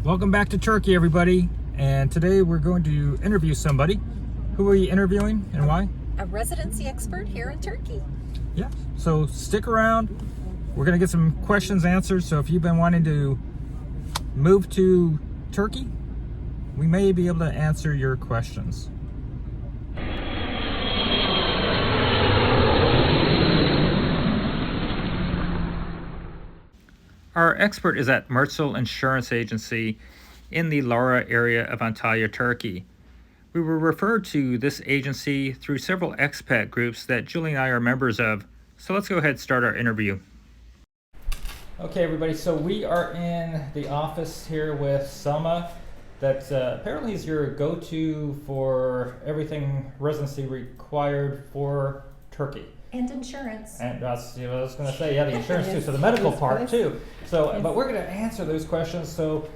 Welcome back to Turkey, everybody. And today we're going to interview somebody. Who are you interviewing and why? A residency expert here in Turkey. Yeah, so stick around. We're going to get some questions answered. So if you've been wanting to move to Turkey, we may be able to answer your questions. Our expert is at Merzel Insurance Agency in the Lara area of Antalya, Turkey. We were referred to this agency through several expat groups that Julie and I are members of. So let's go ahead and start our interview. Okay, everybody, so we are in the office here with Selma. That apparently is your go-to for everything residency required for Turkey. And insurance. And that's, I was going to say, yeah, the insurance too, so the medical part too. So, but we're going to answer those questions. So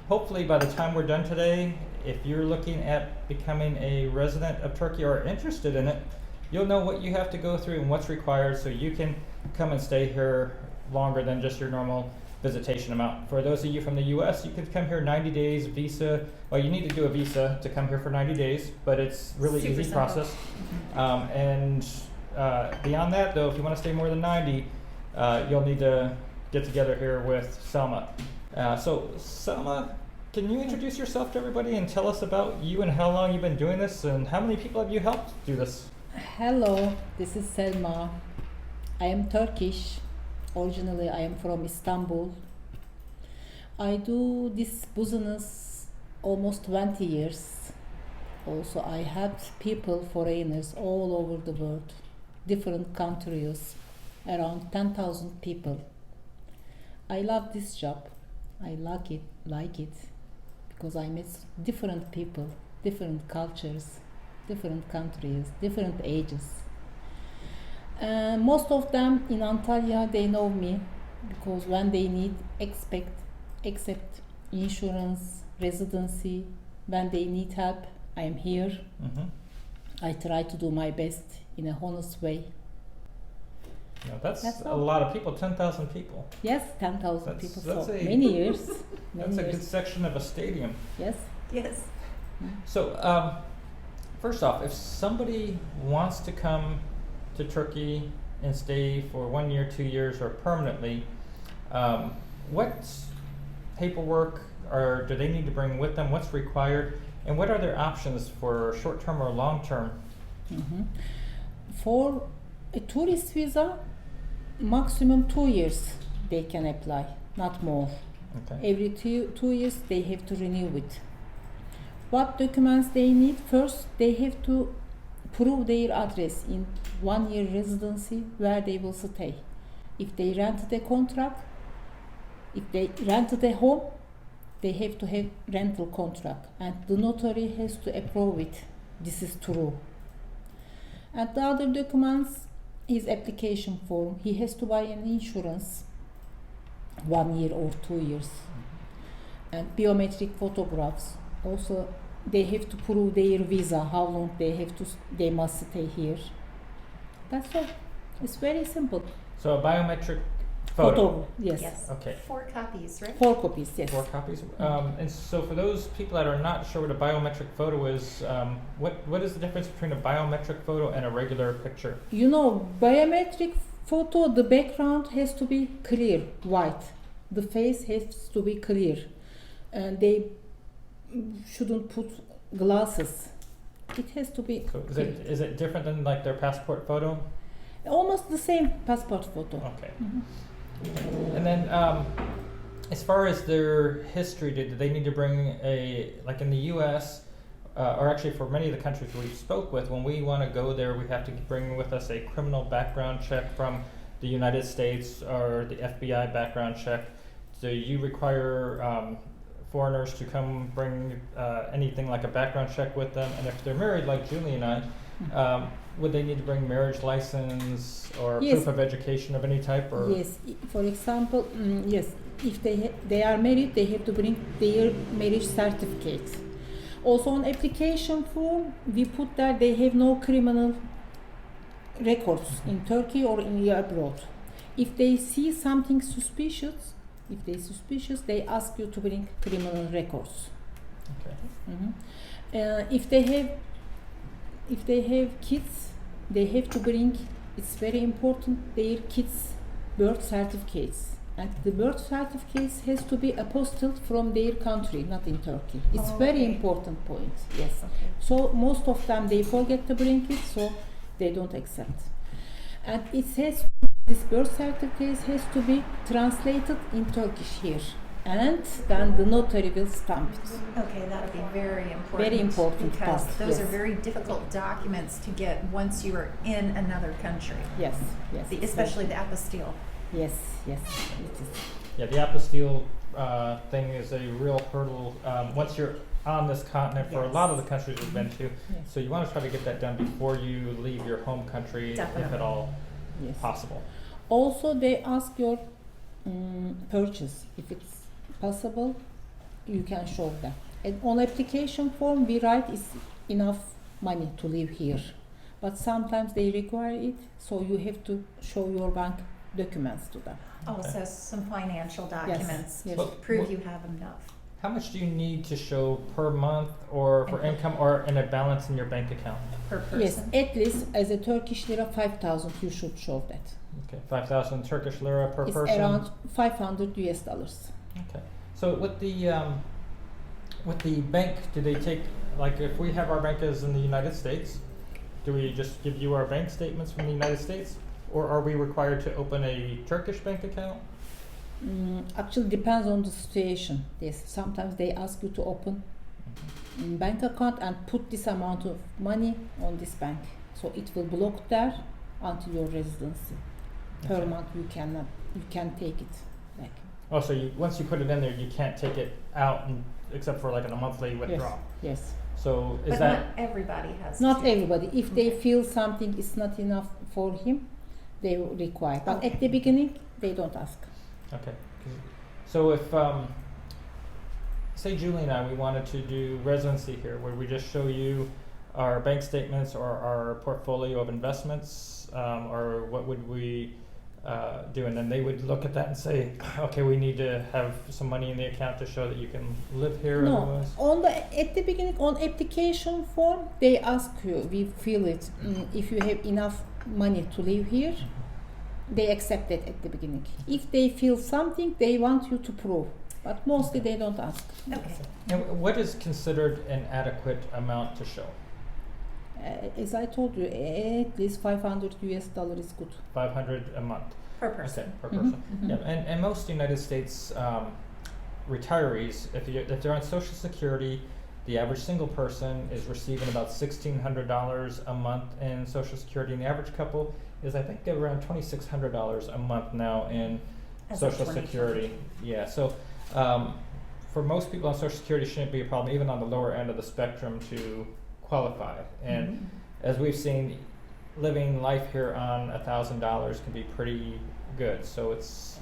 hopefully by the time we're done today, if you're looking at becoming a resident of Turkey or interested in it, you'll know what you have to go through and what's required so you can come and stay here longer than just your normal visitation amount. For those of you from the US, you can come here 90 days, visa. Well, you need to do a visa to come here for 90 days, but it's really Super easy simple. process. And beyond that, though, if you want to stay more than 90, you'll need to get together here with Selma. So, Selma, can you introduce yourself to everybody and tell us about you and how long you've been doing this and how many people have you helped do this? Hello, this is Selma. I am Turkish. Originally, I am from Istanbul. I do this business almost 20 years. Also, I help people, foreigners all over the world, different countries, around 10,000 people. I love this job. I like it because I meet different people, different cultures, different countries, different ages. Most of them in Antalya, they know me because when they need except insurance, residency, when they need help, I am here. Mm-hmm. I try to do my best in a honest way. Yeah, that's a all. lot of people, 10,000 people. Yes, 10,000 That's- people that's for a- many years. That's a good section of a stadium. Yes. Yes. So, first off, if somebody wants to come to Turkey and stay for 1 year, 2 years, or permanently, what paperwork do they need to bring with them? What's required? And what are their options for short-term or long-term? Mhm. For a tourist visa, maximum 2 years they can apply, not more. Okay. Every two years they have to renew it. What documents they need? First, they have to prove their address in 1 year residency where they will stay. If they rented a contract, if they rented a home, they have to have rental contract and the notary has to approve it. This is true. And the other documents, his application form, he has to buy an insurance 1 year or 2 years. And biometric photographs. Also, they have to prove their visa, how long they must stay here. That's all. It's very simple. So a biometric photo. Yes. Yes. Okay. 4 copies, right? 4 copies, yes. 4 copies. And so for those people that are not sure what a biometric photo is, what is the difference between a biometric photo and a regular picture? You know, biometric photo, the background has to be clear, white. The face has to be clear. And they shouldn't put glasses. It has to be So clear. is it different than like their passport photo? Almost the same passport photo. Okay. And then as far as their history, do they need to bring like in the US, or actually for many of the countries we spoke with, when we want to go there, we have to bring with us a criminal background check from the United States or the FBI background check. Do you require foreigners to come bring anything like a background check with them? And if they're married, like Julie and I, would they need to bring marriage license or Yes. proof of education of any type? Or Yes, for example, yes, if they are married, they have to bring their marriage certificate. Also on application form, we put that they have no criminal records in Turkey or in abroad. If they see something suspicious, If they're suspicious, they ask you to bring criminal records. Okay. If they have kids, they have to bring. It's very important their kids' birth certificates, and the birth certificates has to be apostilled from their country, not in Turkey. It's very important point. Yes. Okay. So most of them they forget to bring it, so they don't accept. And it says this birth certificate has to be translated in Turkish here, and then the notary will stamp it. Okay, that would be very important. Very important because part, those yes. are very difficult documents to get once you are in another country. Yes, yes. Especially the apostille. Yes, yes, it is. Yeah, the apostille thing is a real hurdle once you're on this continent for a lot of the countries we've been to. Yes. So you want to try to get that done before you leave your home country, if Definitely. at all Yes. possible. Also, they ask your purchase. If it's possible, you can show them. And on application form, we write is enough money to live here. But sometimes they require it, so you have to show your bank documents to them. Also, some financial documents yes. to But prove what- you have enough. How much do you need to show per month or for income or in a balance in your bank account? Per person. Yes, at least as a Turkish lira 5,000, you should show that. Okay, 5,000 Turkish lira per It's person. around $500 US. Okay. So with the bank, do they take, like if we have our bank as in the United States, do we just give you our bank statements from the United States? Or are we required to open a Turkish bank account? Actually, depends on the situation. Yes, sometimes they ask you to open bank account and put this amount of money on this bank, so it will block there until your residency. Per Okay. month, you can take it back. Oh, so once you put it in there, you can't take it out except for like in a monthly withdrawal. Yes. So is But that not everybody has Not to. everybody. If they feel something is not enough for him, they will require. But at the beginning, they don't ask. okay? So if say Julie and I, we wanted to do residency here, where we just show you our bank statements or our portfolio of investments, or what would we do? And then they would look at that and say, okay, we need to have some money in the account to show that you can live here. No, Otherwise. at the beginning on application form they ask you. We fill it. If you have enough money to live here, they accept it at the beginning. If they feel something, they want you to prove, but mostly they don't ask. Okay. And what is considered an adequate amount to show? As I told you, at least $500 is good. 500 a month. Per person. Okay, per Mhm, person. mhm. Yeah, and most United States retirees, if they're on Social Security, the average single person is receiving about $1,600 a month in Social Security, and the average couple is, I think, around $2,600 a month now in As of Social 2020. Security. Yeah, so for most people on Social Security, shouldn't be a problem, even on the lower end of the spectrum, to qualify. And Mhm. as we've seen, living life here on $1,000 can be pretty good. So it's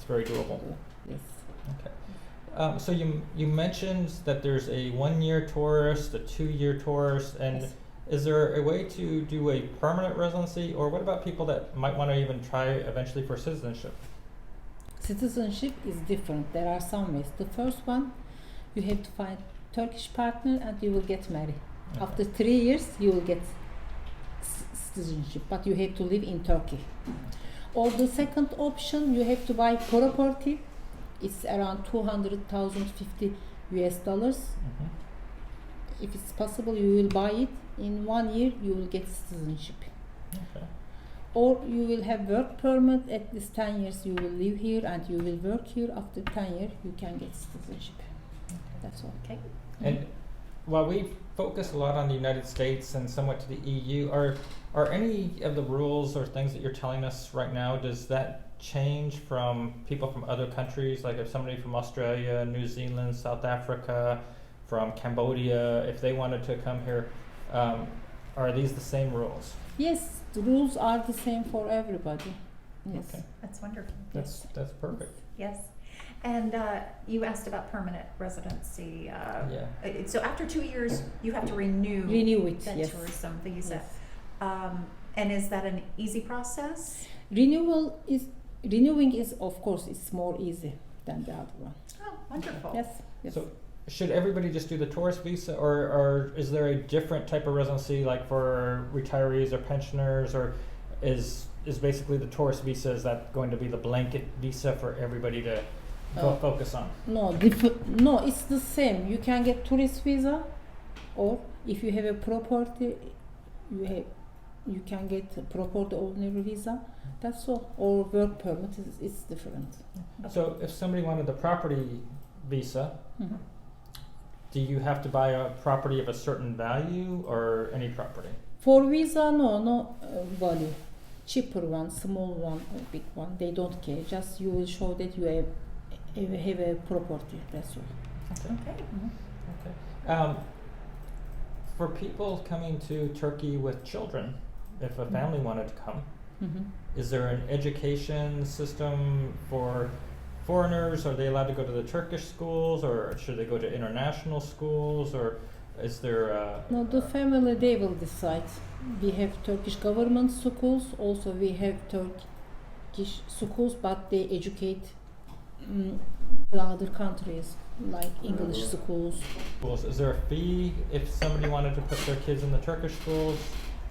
very doable. Yes. Okay. So you mentioned that there's a 1-year tourist, a 2-year tourist, and Yes. is there a way to do a permanent residency, or what about people that might want to even try eventually for citizenship? Citizenship is different. There are some ways. The first one, you have to find Turkish partner and you will get married. Okay. After 3 years, you will get citizenship, but you have to live in Turkey. Or the second option, you have to buy property. It's around $200,050. Mhm. If it's possible, you will buy it. In 1 year, you will get citizenship. Okay. Or you will have work permit. At least 10 years, you will live here and you will work here. After 10 years, you can get citizenship. That's all. Okay. And while we focus a lot on the United States and somewhat to the EU, are any of the rules or things that you're telling us right now, does that change from people from other countries? Like if somebody from Australia, New Zealand, South Africa, from Cambodia, if they wanted to come here, are these the same rules? Yes, the rules are the same for everybody. Yes. Okay. That's wonderful. That's perfect. Yes. And you asked about permanent residency. Yeah. So after 2 years, you have to renew Renew it, that yes. tourism visa. Yes. And is that an easy process? Renewal is renewing is, of course, it's more easy than the other one. Oh, wonderful. Yes. Yes. So should everybody just do the tourist visa, or is there a different type of residency like for retirees or pensioners, or is basically the tourist visa, is that going to be the blanket visa for everybody to focus on? No, no, it's the same. You can get tourist visa, or if you have a property, you can get a property owner visa. That's all. Or work permit is different. So if somebody wanted the property visa, Mhm. do you have to buy a property of a certain value or any property? For visa, no value. Cheaper one, small one, or big one, they don't care. Just you will show that you have a property. That's all. Okay. Okay. For people coming to Turkey with children, if a family wanted to come, Mhm. is there an education system for foreigners? Are they allowed to go to the Turkish schools, or should they go to international schools, or is there No, the family, they will decide. We have Turkish government schools. Also, we have Turkish schools, but they educate the other countries, like English schools. schools? Is there a fee if somebody wanted to put their kids in the Turkish schools?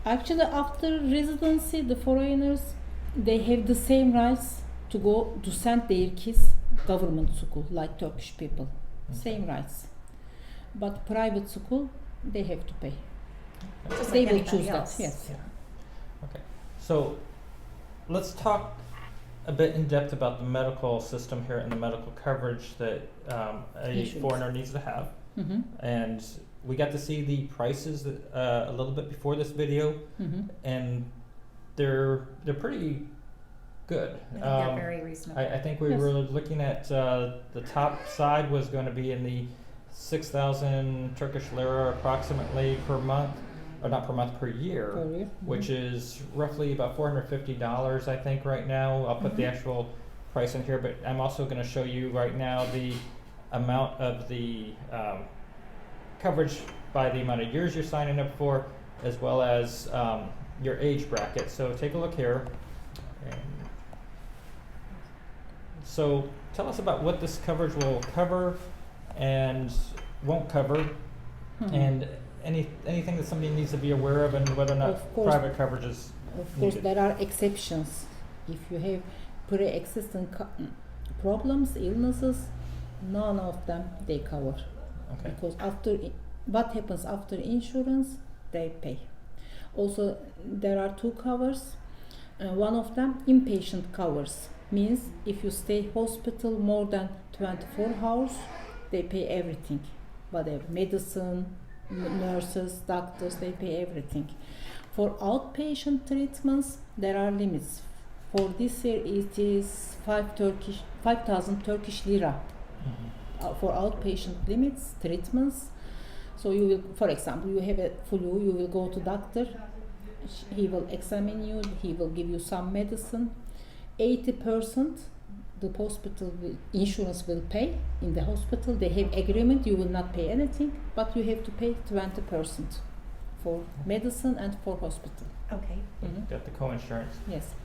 Actually, after residency, the foreigners, they have the same rights to go to send their kids government school, like Turkish people. Same rights. But private school, they have to pay. Just They like will anybody choose that. else. Yes. Okay. So let's talk a bit in depth about the medical system here and the medical coverage that a Insurance. foreigner needs to have. Mm-hmm. And we got to see the prices a little bit before this video, Mm-hmm. and they're pretty good. I think they're very reasonable. I think we Yes. were looking at the top side was going to be in the 6,000 Turkish Lira approximately per month, or not per month, per year, Per year. which is roughly about $450, I think, right now. I'll put the actual price in here, but I'm also going to show you right now the amount of the coverage by the amount of years you're signing up for, as well as your age bracket. So take a look here. And so tell us about what this coverage will cover and won't cover, Mhm. and anything that somebody needs to be aware of, and whether or not Of course. private coverage is Of course, needed. there are exceptions. If you have pre-existing problems, illnesses, none of them they cover. Okay. Because what happens after insurance, they pay. Also, there are two covers. One of them, inpatient covers, means if you stay hospital more than 24 hours, they pay everything, whatever, medicine, nurses, doctors, they pay everything. For outpatient treatments, there are limits. For this year, it is 5,000 Turkish Lira. Mhm. For outpatient limits, treatments. So you will, for example, you have a flu, you will go to doctor, he will examine you, he will give you some medicine. 80% the hospital insurance will pay in the hospital. They have agreement, you will not pay anything, but you have to pay 20% for medicine and for hospital. Okay. Got the co-insurance. Yes.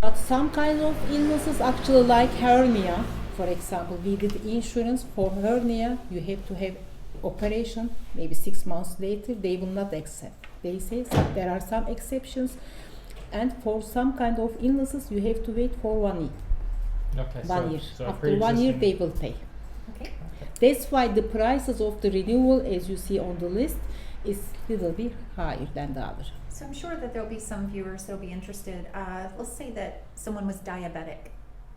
But some kind of illnesses, actually like hernia, for example, we did insurance for hernia, you have to have operation, maybe 6 months later, they will not accept. They say there are some exceptions, and for some kind of illnesses, you have to wait for 1 year. Okay. One year. So After 1 year, pre-existing- they will pay. Okay. That's why the prices of the renewal, as you see on the list, is little bit higher than the other. So I'm sure that there'll be some viewers that'll be interested. Let's say that someone was diabetic.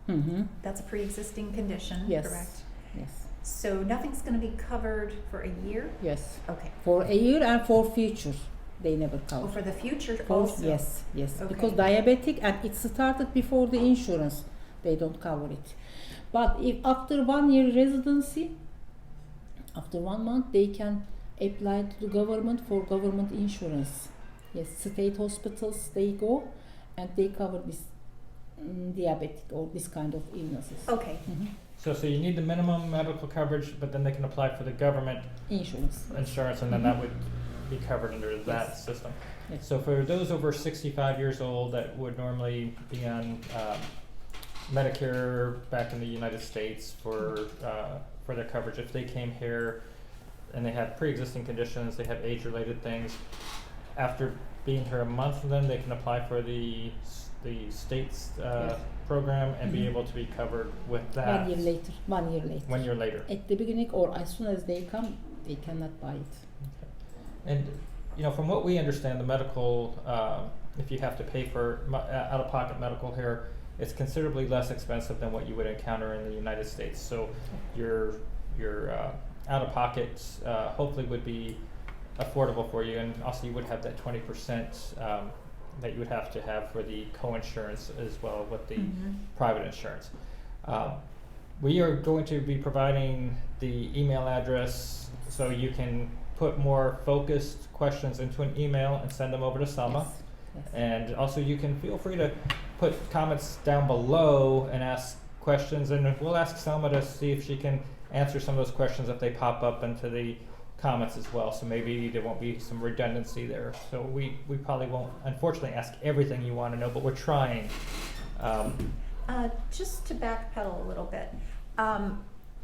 Mm-hmm. That's a pre-existing condition, Yes. correct? Yes. So nothing's going to be covered for a year? Yes. Okay. For a year and for future, they never cover. Oh, for the future For- also? Yes, yes. Okay. Because diabetic, and it started before the insurance, they don't cover it. But if after 1 year residency, after 1 month, they can apply to the government for government insurance. Yes, state hospitals they go, and they cover this diabetic or this kind of illnesses. Okay. Mhm. So you need the minimum medical coverage, but then they can apply for the government Insurance. insurance, and then that would be covered under that Yes. system. Yes. So for those over 65 years old that would normally be on Medicare back in the United States for their coverage. If they came here and they have pre-existing conditions, they have age-related things, after being here a month, then they can apply for the state's Yes. program and be Mhm. able to be covered with that. 1 year later. 1 year later. 1 year later. At the beginning or as soon as they come, they cannot buy it. And from what we understand, the medical, if you have to pay for out-of-pocket medical here, it's considerably less expensive than what you would encounter in the United States. So your out-of-pocket hopefully would be affordable for you, and also you would have that 20% that you would have to have for the co-insurance as well with the private insurance. We are going to be providing the email address so you can put more focused questions into an email and send them over to Selma. Yes. Yes. And also you can feel free to put comments down below and ask questions, and we'll ask Selma to see if she can answer some of those questions if they pop up into the comments as well. So maybe there won't be some redundancy there. So we probably won't, unfortunately, ask everything you want to know, but we're trying. Just to backpedal a little bit,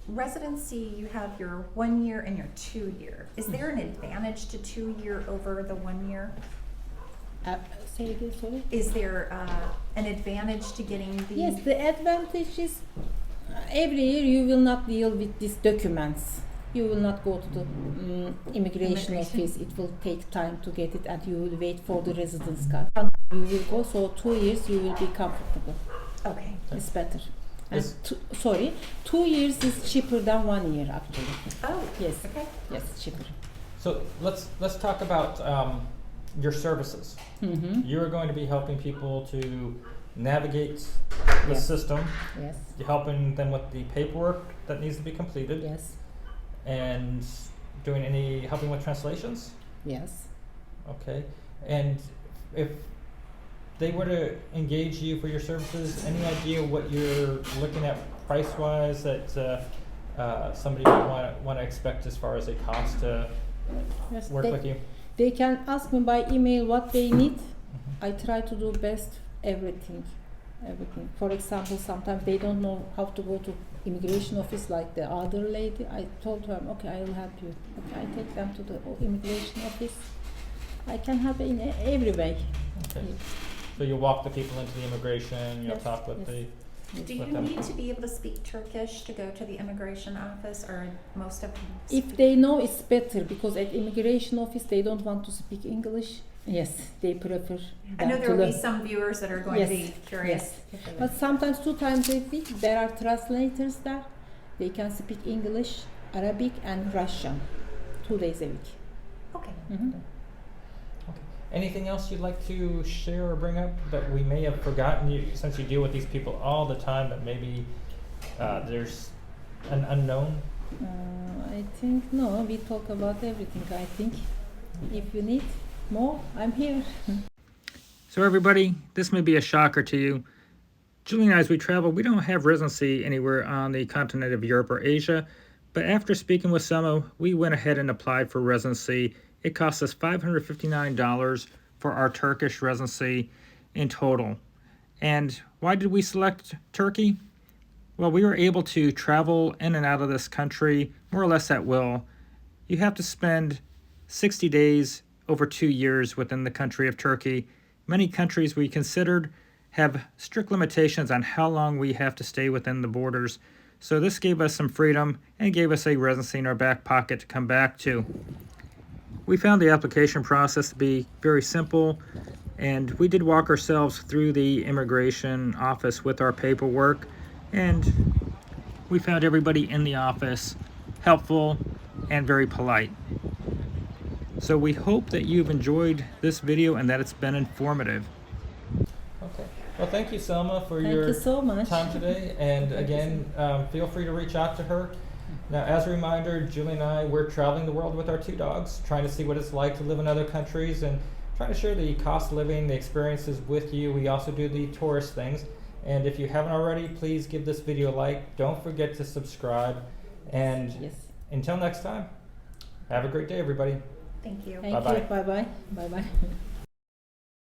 residency, you have your 1 year and your 2 year. Is there an advantage to 2 year over the 1 year? Say again, sorry. Is there an advantage to getting the? Yes, the advantage is every year you will not deal with these documents. You will not go to the immigration office. It will take time to get it, and you will wait for the residence card. You will go, so 2 years you will be comfortable. Okay. It's better. And Yes. 2 years is cheaper than 1 year actually. Oh. Yes. Okay. Yes, cheaper. So let's talk about your services. Mm-hmm. You're going to be helping people to navigate the Yes. system. Yes. You're helping them with the paperwork that needs to be completed, Yes. and helping with translations. Yes. Okay. And if they were to engage you for your services, any idea what you're looking at price-wise that somebody would want to expect as far as a cost to Yes. work with you? They can ask me by email what they need. I try to do best everything. For example, sometimes they don't know how to go to immigration office like the other lady. I told her, okay, I will help you. Okay, I take them to the immigration office. I can help in every way. Okay. Yes. So you'll walk the people into the immigration, you'll Yes, talk with yes. the... Do you Let them- need to be able to speak Turkish to go to the immigration office, or most of them? If they know, it's better, because at immigration office they don't want to speak English. Yes, they prefer. I know them there to will be learn. some viewers that are going to be Yes, curious. yes. if they would. But sometimes 2 times a week there are translators there. They can speak English, Arabic and Russian 2 days a week. Okay. Mhm. Okay. Anything else you'd like to share or bring up that we may have forgotten, since you deal with these people all the time, that maybe there's an unknown? I think no, we talk about everything. I think if you need more, I'm here. So everybody, this may be a shocker to you. Julie and I, as we travel, we don't have residency anywhere on the continent of Europe or Asia, but after speaking with Selma, we went ahead and applied for residency. It cost us $559 for our Turkish residency in total. And why did we select Turkey? Well, we were able to travel in and out of this country more or less at will. You have to spend 60 days over 2 years within the country of Turkey. Many countries we considered have strict limitations on how long we have to stay within the borders. So this gave us some freedom and gave us a residency in our back pocket to come back to. We found the application process to be very simple, and we did walk ourselves through the immigration office with our paperwork, and we found everybody in the office helpful and very polite. So we hope that you've enjoyed this video and that it's been informative. Okay. Well, thank you, Selma, for Thank your you so much. time today. And again, feel free to reach out to her. Now, as a reminder, Julie and I, we're traveling the world with our 2 dogs, trying to see what it's like to live in other countries and trying to share the cost of living, the experiences with you. We also do the tourist things. And if you haven't already, please give this video a like. Don't forget to subscribe. And Yes. until next time, have a great day, everybody. Thank you. Thank Bye-bye. you. Bye bye. Bye bye.